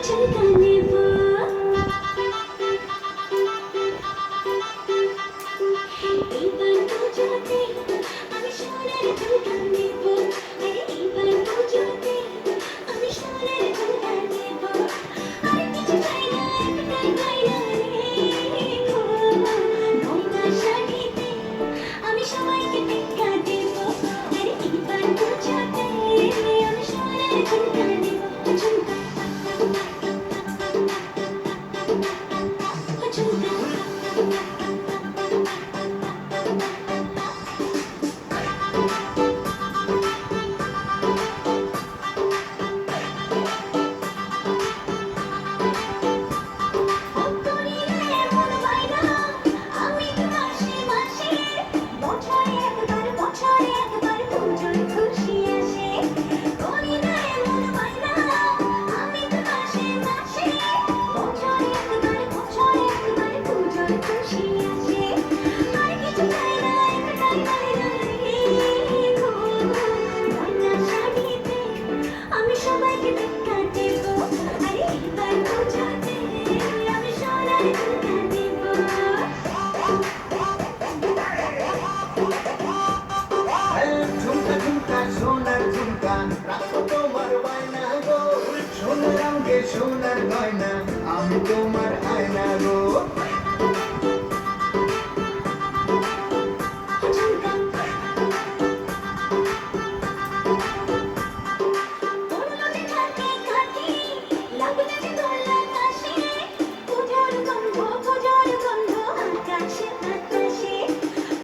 ঝুমকা নেব এইবার পুজোতে আমি সোনার ঝুমকা নেব আরে এইবার পুজোতে আমি সোনার ঝুমকা নেব আর কিছু চাই না একটাই গয়না রে গো গয়না শাড়িতে আমি সবাইকে টেক্কা দেব আরে এইবার পুজোতে আমি সোনার ঝুমকা নেব ঝুমকা আমি সবাইকে টেক্কা দেব আরে এইবার পুজোতে আমি সোনার ঝুমকা দেব ঝুমকা ঝুমকা সোনার ঝুমকা রাখো তোমার বায়না গো সোনার রঙের সোনার গয়না আমি তোমার আয়না গো